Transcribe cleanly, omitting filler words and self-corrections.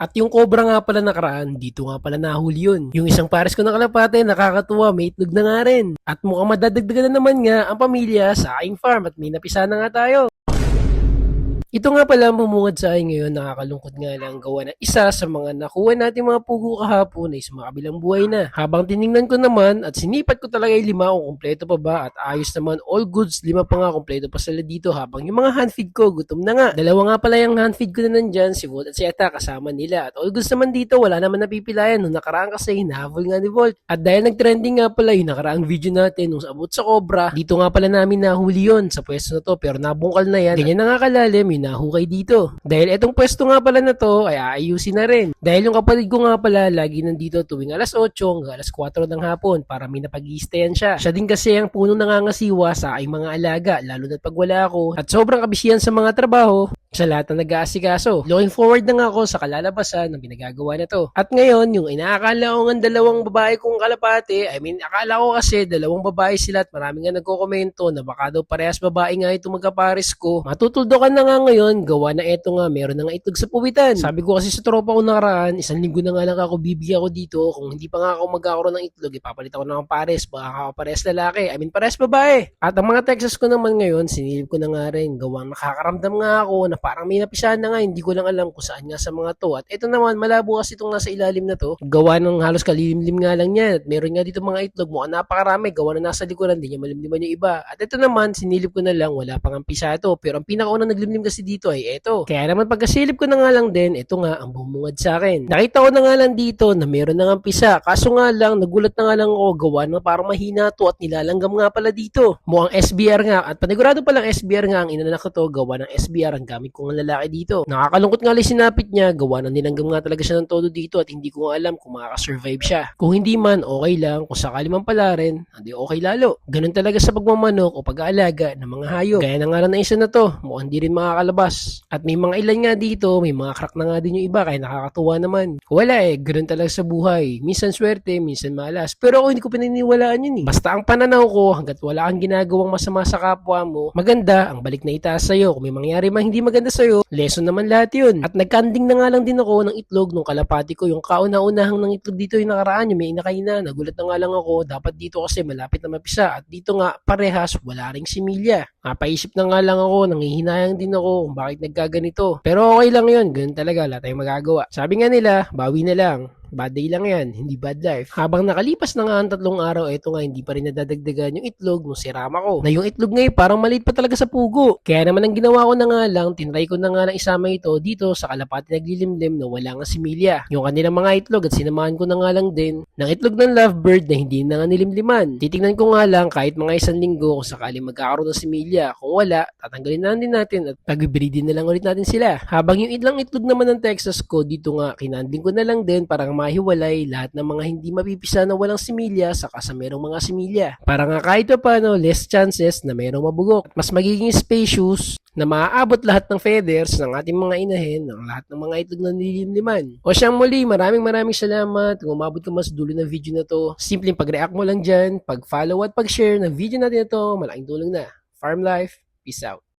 At yung cobra nga pala nakaraan, dito nga pala nahuli yun. Yung isang pares ko na kalapate, nakakatuwa, may itlog na nga rin. At mukhang madadagdagan na naman nga ang pamilya sa aking farm at may napisa na nga tayo. Ito nga pala ang bumungad sa akin ngayon, nakakalungkot nga lang gawa na isa sa mga nakuha natin mga pugo kahapon ay sa mga kabilang buhay na. Habang tiningnan ko naman at sinipat ko talaga yung lima kung kompleto pa ba at ayos naman, all goods, lima pa nga kompleto pa sila dito habang yung mga handfeed ko gutom na nga. Dalawa nga pala yung handfeed ko na nandyan, si Volt at si Eta kasama nila at all goods naman dito wala naman napipilayan nung nakaraan kasi hinahabol nga ni Volt. At dahil nag-trending nga pala yung nakaraang video natin nung abot sa Cobra, dito nga pala namin nahuli yun sa pwesto na to pero nabungkal na yan. Ganyan na nga kalalim yung nahukay dito. Dahil etong pwesto nga pala na to ay aayusin na rin. Dahil yung kapatid ko nga pala lagi nandito tuwing alas 8 hanggang alas 4 ng hapon para may napag-i-stayan siya. Siya din kasi ang punong nangangasiwa sa aking mga alaga lalo na pag wala ako at sobrang kabisihan sa mga trabaho sa lahat na nag-aasikaso. Looking forward na nga ako sa kalalabasan ng pinagagawa na to. At ngayon, yung inaakala ko ng dalawang babae kong kalapate, akala ko kasi dalawang babae sila at marami nga nagko-komento na baka daw parehas babae nga itong magkapares ko. Matutuldokan na nga ngayon, gawa na eto nga, meron na nga itlog sa puwitan. Sabi ko kasi sa tropa ko nakaraan, 1 linggo na nga lang ako bibigyan ko dito. Kung hindi pa nga ako magkakaroon ng itlog, ipapalit ako ng pares. Baka ako parehas lalaki, parehas babae. At ang mga Texas ko naman ngayon, sinilip ko na nga rin, gawang nakakaramdam nga ako na parang may napisahan na nga, hindi ko lang alam kung saan nga sa mga to. At ito naman, malabo kasi itong nasa ilalim na to. Gawa ng halos kalilimlim nga lang yan. At meron nga dito mga itlog, mukhang napakarami. Gawa na nasa likuran, hindi niya malimliman yung iba. At ito naman, sinilip ko na lang, wala pang pisa to. Pero ang pinakaunang naglimlim kasi dito ay ito. Kaya naman pagkasilip ko na nga lang din, ito nga ang bumungad sa akin. Nakita ko na nga lang dito na meron na nga pisa. Kaso nga lang, nagulat na nga lang ako, gawa na parang mahina to at nilalanggam nga pala dito. Mukhang SBR nga. At panigurado palang SBR nga ang inanak ko to, gawa ng SBR ang gamit kong lalaki dito. Nakakalungkot nga lang sinapit niya, gawa ng nilanggam nga talaga siya ng todo dito at hindi ko nga alam kung makakasurvive siya. Kung hindi man, okay lang. Kung sakali man pala rin, hindi okay lalo. Ganun talaga sa pagmamanok o pag-aalaga ng mga hayop. Gaya na nga lang na isa na to, mukhang di rin makakalabas. At may mga ilan nga dito, may mga crack na nga din yung iba kaya nakakatuwa naman. Wala ganun talaga sa buhay. Minsan swerte, minsan malas. Pero ako hindi ko pininiwalaan yun eh. Basta ang pananaw ko, hanggat wala kang ginagawang masama sa kapwa mo, maganda ang balik na itaas sa'yo. Kung may mangyari man hindi maganda sa'yo, lesson naman lahat yun. At nagkanding na nga lang din ako ng itlog nung kalapati ko. Yung kauna-unahang ng itlog dito yung nakaraan, yung may inakay na. Nagulat na nga lang ako. Dapat dito kasi malapit na mapisa. At dito nga parehas wala ring similya. Napaisip na nga lang ako, nanghihinayang din ako kung bakit nagkaganito. Pero okay lang yun. Ganun talaga. Wala tayong magagawa. Sabi nga nila, bawi na lang. Bad day lang yan, hindi bad life. Habang nakalipas na nga ang 3 araw, eto nga hindi pa rin nadadagdagan yung itlog nung sirama ko. Na yung itlog ngayon parang maliit pa talaga sa pugo. Kaya naman ang ginawa ko na nga lang, tinry ko na nga lang isama ito dito sa kalapati naglilimlim na wala nga similya. Yung kanilang mga itlog at sinamahan ko na nga lang din ng itlog ng lovebird na hindi na nga nilimliman. Titignan ko nga lang kahit mga 1 linggo kung sakali magkakaroon ng similya. Kung wala, tatanggalin na din natin at pag-breedin na lang ulit natin sila. Habang yung ilang itlog naman ng Texas ko, dito nga kinanding ko na lang din parang mahiwalay lahat ng mga hindi mapipisa na walang similya saka sa merong mga similya. Para nga kahit pa paano, less chances na merong mabugok. At mas magiging spacious na maaabot lahat ng feathers ng ating mga inahin, ng lahat ng mga itlog na nilimliman. O siyang muli, maraming salamat kung umabot ka mas dulo ng video na to. Simpleng pag-react mo lang dyan, pag-follow at pag-share ng video natin na to, malaking tulong na. Farm Life, peace out.